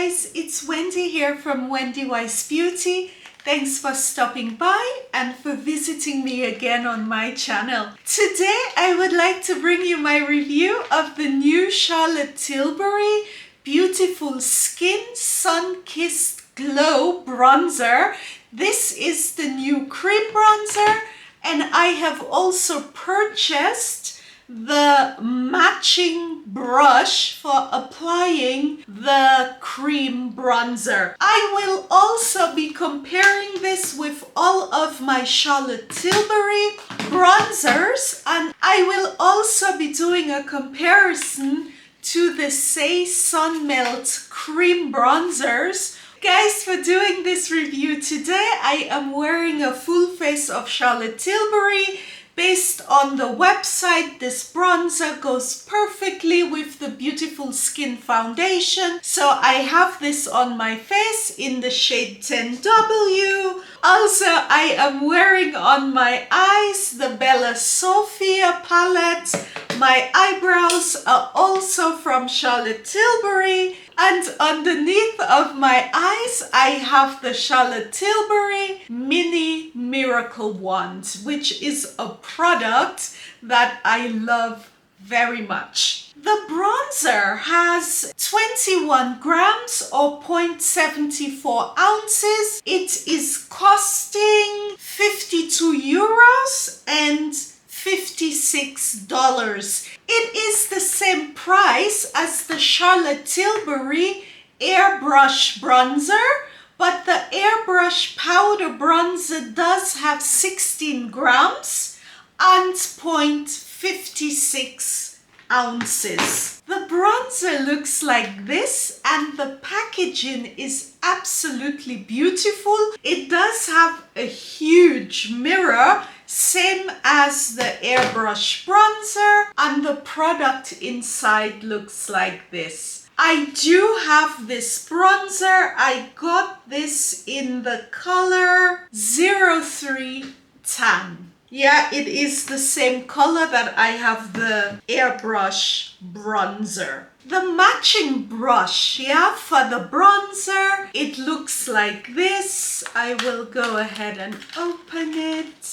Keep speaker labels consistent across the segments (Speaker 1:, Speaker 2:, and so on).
Speaker 1: guys, it's Wendy here from Wendy Wise Beauty. Thanks for stopping by and for visiting me again on my channel. Today I would like to bring you my review of the new Charlotte Tilbury Beautiful Skin SunKissed Glow Bronzer. This is the new cream bronzer, and I have also purchased the matching brush for applying the cream bronzer. I will also be comparing this with all of my Charlotte Tilbury bronzers, and I will also be doing a comparison to the Saie Sun Melt cream bronzers. Guys, for doing this review today, I am wearing a full face of Charlotte Tilbury. Based on the website, this bronzer goes perfectly with the Beautiful Skin foundation. So I have this on my face in the shade 10W. Also, I am wearing on my eyes the Bella Sofia palette. My eyebrows are also from Charlotte Tilbury. And underneath of my eyes, I have the Charlotte Tilbury Mini Miracle Wand, which is a product that I love very much. The bronzer has 21 grams or 0.74 ounces. It is costing 52 euros and $56. It is the same price as the Charlotte Tilbury Airbrush bronzer, but the Airbrush powder bronzer does have 16 grams and 0.56 ounces. The bronzer looks like this, and the packaging is absolutely beautiful. It does have a huge mirror, same as the Airbrush bronzer, and the product inside looks like this. I do have this bronzer. I got this in the color 03 Tan. Yeah, it is the same color that I have the Airbrush bronzer. The matching brush, yeah, for the bronzer, it looks like this. I will go ahead and open it.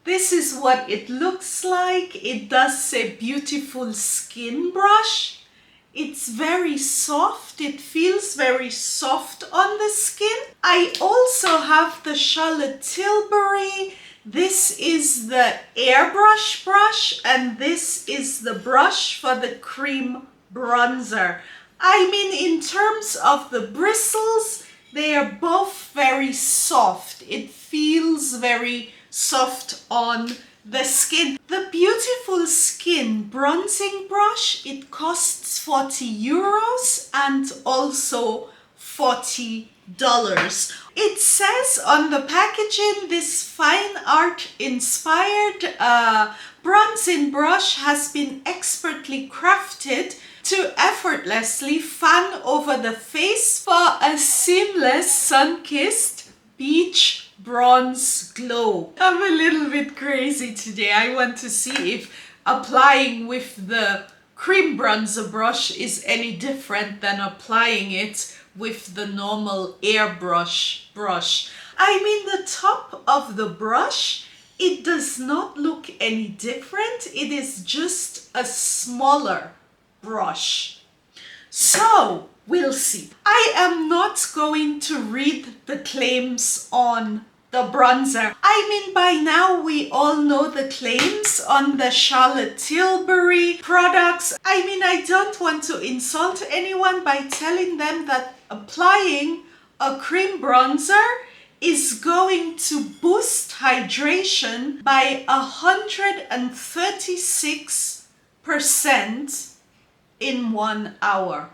Speaker 1: This is what it looks like. It does say Beautiful Skin brush. It's very soft. It feels very soft on the skin. I also have the Charlotte Tilbury. This is the Airbrush brush, and this is the brush for the cream bronzer. I mean, in terms of the bristles, they are both very soft. It feels very soft on the skin. The Beautiful Skin bronzing brush, it costs 40 euros and also $40. It says on the packaging, this fine art inspired bronzing brush has been expertly crafted to effortlessly fan over the face for a seamless sun-kissed beach bronze glow. I'm a little bit crazy today. I want to see if applying with the cream bronzer brush is any different than applying it with the normal airbrush brush. I mean, the top of the brush, it does not look any different. It is just a smaller brush. So we'll see. I am not going to read the claims on the bronzer. I mean, by now we all know the claims on the Charlotte Tilbury products. I mean, I don't want to insult anyone by telling them that applying a cream bronzer is going to boost hydration by 136% in 1 hour.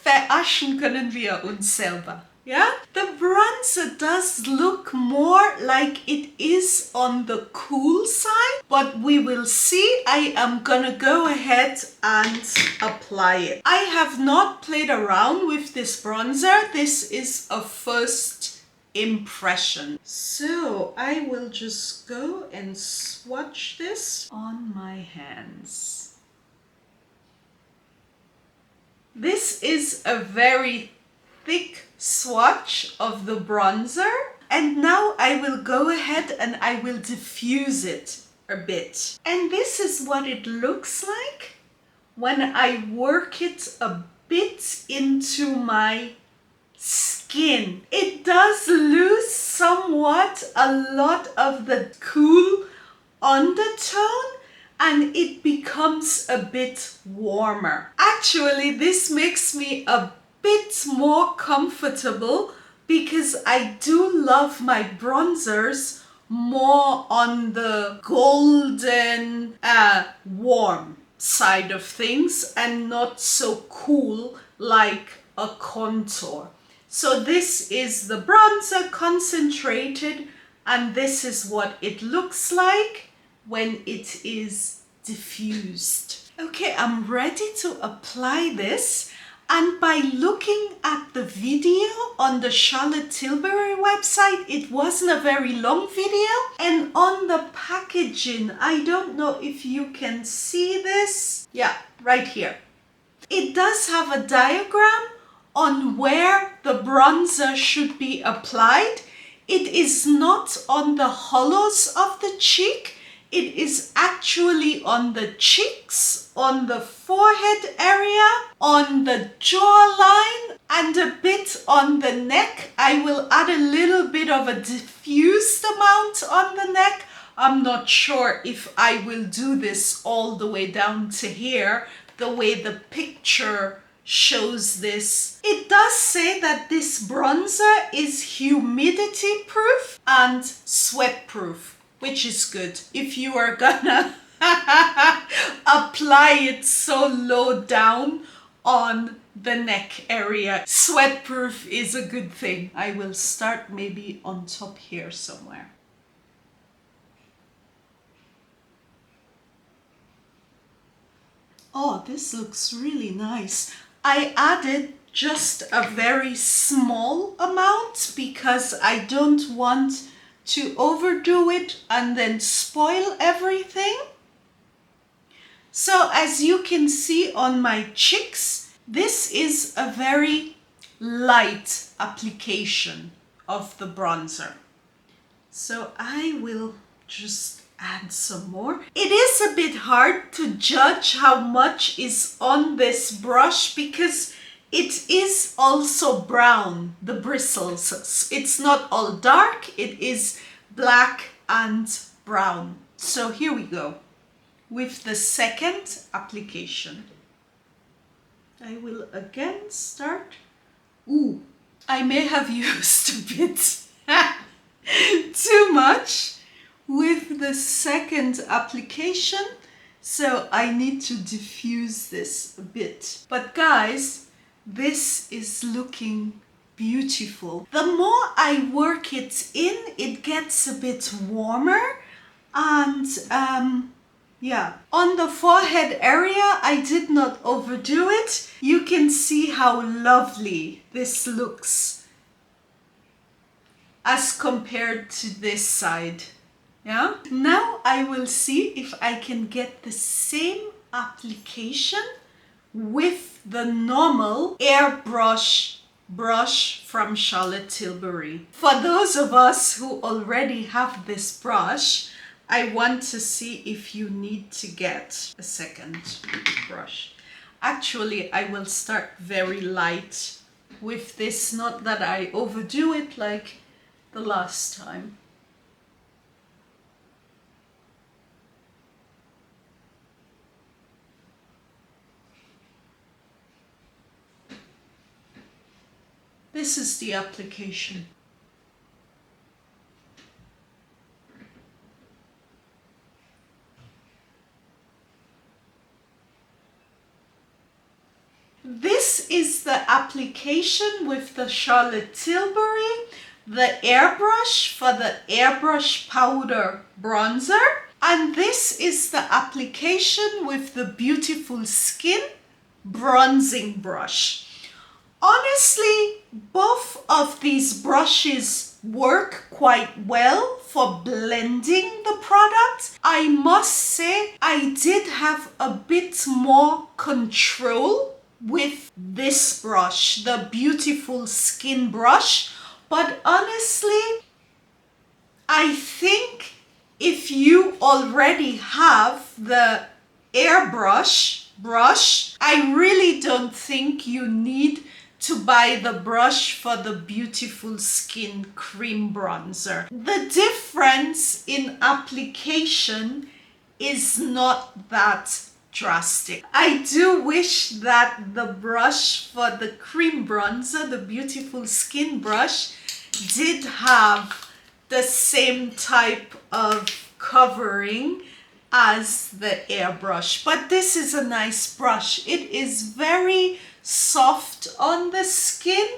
Speaker 1: Verarschen können wir uns selber. Yeah? The bronzer does look more like it is on the cool side, but we will see. I am gonna go ahead and apply it. I have not played around with this bronzer. This is a first impression. So I will just go and swatch this on my hands. this is a very thick swatch of the bronzer. And now I will go ahead and I will diffuse it a bit. And this is what it looks like when I work it a bit into my skin. It does lose somewhat a lot of the cool undertone and it becomes a bit warmer. Actually, this makes me a bit more comfortable because I do love my bronzers more on the golden, warm side of things and not so cool like a contour. So this is the bronzer concentrated and this is what it looks like when it is diffused. Okay, I'm ready to apply this. And by looking at the video on the Charlotte Tilbury website, it wasn't a very long video. And on the packaging, I don't know if you can see this. Yeah, right here. It does have a diagram on where the bronzer should be applied. It is not on the hollows of the cheek. It is actually on the cheeks, on the forehead area, on the jawline, and a bit on the neck. I will add a little bit of a diffused amount on the neck. I'm not sure if I will do this all the way down to here, the way the picture shows this. It does say that this bronzer is humidity proof and sweat proof, which is good if you are gonna apply it so low down on the neck area. Sweat proof is a good thing. I will start maybe on top here somewhere. Oh, this looks really nice. I added just a very small amount because I don't want to overdo it and then spoil everything. So as you can see on my cheeks, this is a very light application of the bronzer. So I will just add some more. It is a bit hard to judge how much is on this brush because it is also brown, the bristles. It's not all dark, it is black and brown. So here we go with the second application. I will again start. Ooh, I may have used a bit too much with the second application, so I need to diffuse this a bit. But guys, this is looking beautiful. The more I work it in, it gets a bit warmer and yeah. On the forehead area, I did not overdo it. You can see how lovely this looks as compared to this side. Yeah. Now I will see if I can get the same application with the normal airbrush brush from Charlotte Tilbury. For those of us who already have this brush, I want to see if you need to get a second brush. Actually, I will start very light with this, not that I overdo it like the last time. This is the application. This is the application with the Charlotte Tilbury, the airbrush for the airbrush powder bronzer. And this is the application with the Beautiful Skin bronzing brush. Honestly, both of these brushes work quite well for blending the product. I must say I did have a bit more control with this brush, the Beautiful Skin brush. But honestly, I think if you already have the Airbrush brush, I really don't think you need to buy the brush for the Beautiful Skin Cream Bronzer. The difference in application is not that drastic. I do wish that the brush for the cream bronzer, the Beautiful Skin brush, did have the same type of covering as the airbrush, but this is a nice brush. It is very soft on the skin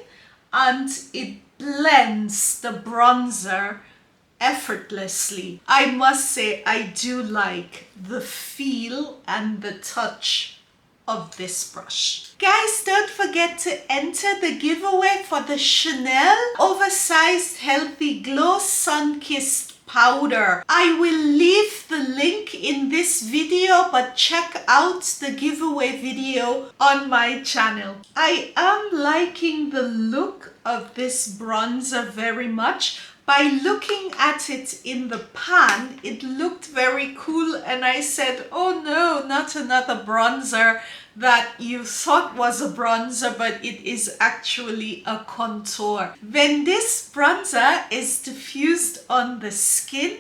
Speaker 1: and it blends the bronzer effortlessly. I must say I do like the feel and the touch of this brush. Guys, don't forget to enter the giveaway for the Chanel Oversized Healthy Glow SunKissed powder. I will leave the link in this video, but check out the giveaway video on my channel. I am liking the look of this bronzer very much. By looking at it in the pan, it looked very cool and I said, oh no, not another bronzer that you thought was a bronzer, but it is actually a contour. When this bronzer is diffused on the skin,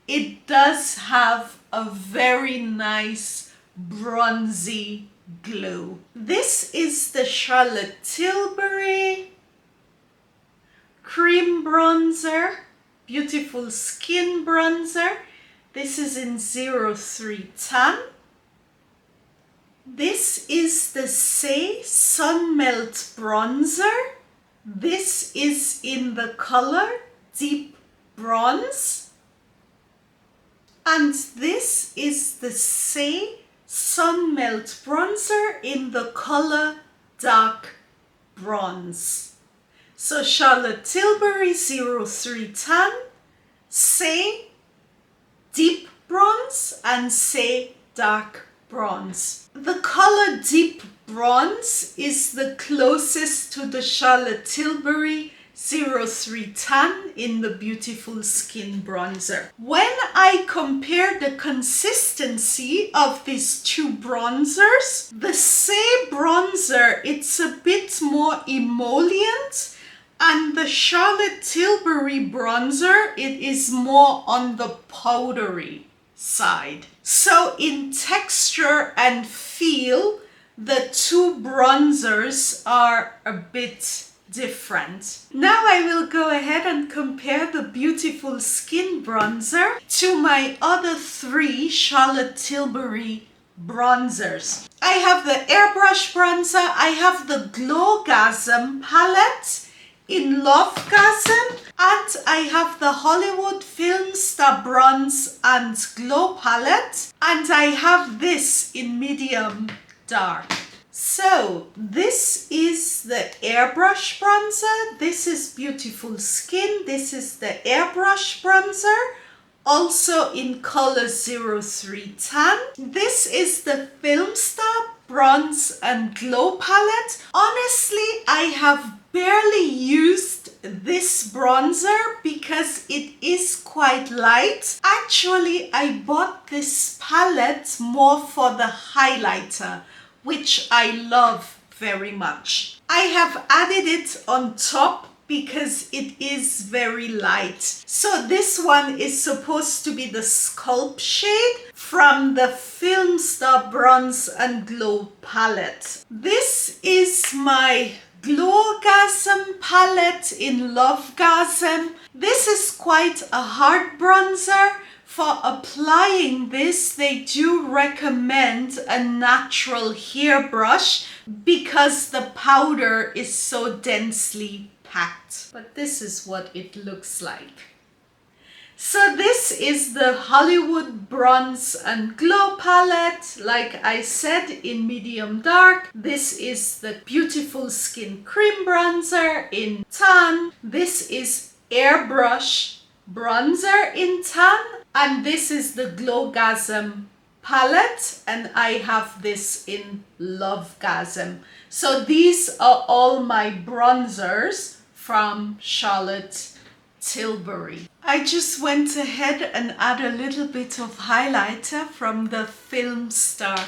Speaker 1: it does have a very nice bronzy glow. This is the Charlotte Tilbury Cream Bronzer, Beautiful Skin Bronzer. This is in 03 Tan. This is the Saie Sun Melt Bronzer. This is in the color Deep Bronze. And this is the Saie Sun Melt Bronzer in the color Dark Bronze. So Charlotte Tilbury 03 Tan, Saie Deep Bronze and Saie Dark Bronze. The color Deep Bronze is the closest to the Charlotte Tilbury 03 Tan in the Beautiful Skin Bronzer. When I compare the consistency of these two bronzers, the Saie bronzer, it's a bit more emollient, and the Charlotte Tilbury bronzer, it is more on the powdery side. So in texture and feel, the two bronzers are a bit different. Now I will go ahead and compare the Beautiful Skin bronzer to my other three Charlotte Tilbury bronzers. I have the Airbrush bronzer, I have the Glowgasm palette in Lovegasm, and I have the Hollywood Filmstar Bronze and Glow palette, and I have this in medium dark. So this is the Airbrush bronzer, this is Beautiful Skin, this is the Airbrush bronzer, also in color 03 Tan. This is the Filmstar Bronze and Glow palette. Honestly, I have barely used this bronzer because it is quite light. Actually, I bought this palette more for the highlighter, which I love very much. I have added it on top because it is very light. So this one is supposed to be the Sculpt shade from the Filmstar Bronze and Glow palette. This is my Glowgasm palette in Lovegasm. This is quite a hard bronzer. For applying this, they do recommend a natural hairbrush because the powder is so densely packed. But this is what it looks like. So this is the Hollywood Bronze and Glow palette, like I said, in medium dark. This is the Beautiful Skin Cream Bronzer in Tan. This is Airbrush Bronzer in Tan. And this is the Glowgasm palette, and I have this in Lovegasm. So these are all my bronzers from Charlotte Tilbury. I just went ahead and added a little bit of highlighter from the Filmstar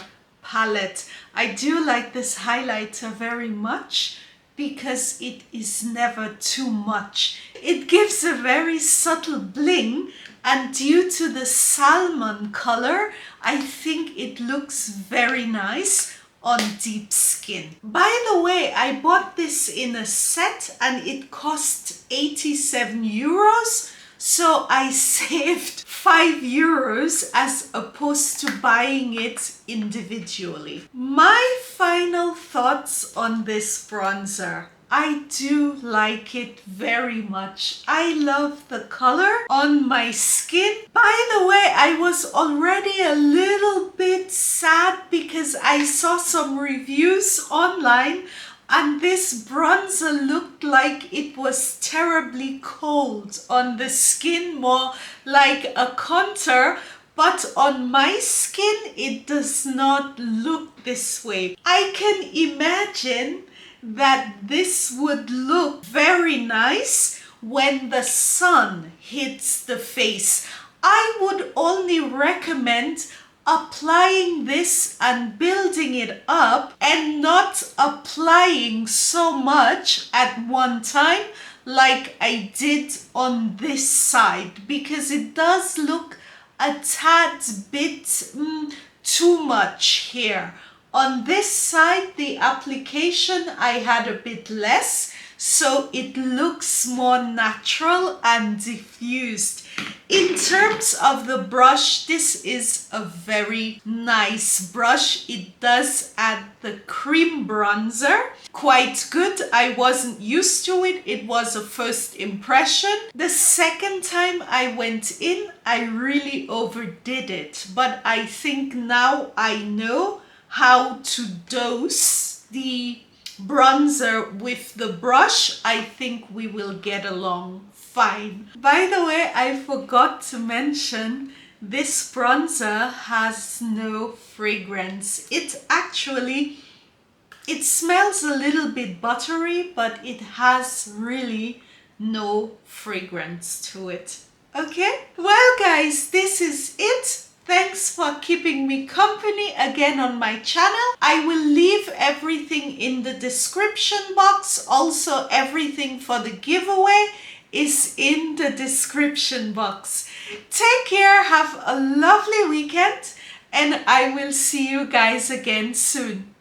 Speaker 1: palette. I do like this highlighter very much because it is never too much. It gives a very subtle bling, and due to the salmon color, I think it looks very nice on deep skin. By the way, I bought this in a set and it cost 87 euros. So I saved 5 euros as opposed to buying it individually. My final thoughts on this bronzer. I do like it very much. I love the color on my skin. By the way, I was already a little bit sad because I saw some reviews online and this bronzer looked like it was terribly cold on the skin, more like a contour. But on my skin, it does not look this way. I can imagine that this would look very nice when the sun hits the face. I would only recommend applying this and building it up and not applying so much at one time like I did on this side, because it does look a tad bit too much here. On this side, the application I had a bit less, so it looks more natural and diffused. In terms of the brush, this is a very nice brush. It does add the cream bronzer quite good. I wasn't used to it. It was a first impression. The second time I went in, I really overdid it. But I think now I know how to dose the bronzer with the brush. I think we will get along fine. By the way, I forgot to mention this bronzer has no fragrance. It smells a little bit buttery, but it has really no fragrance to it. Okay, well guys, this is it. Thanks for keeping me company again on my channel. I will leave everything in the description box. Also, everything for the giveaway is in the description box. Take care, have a lovely weekend, and I will see you guys again soon.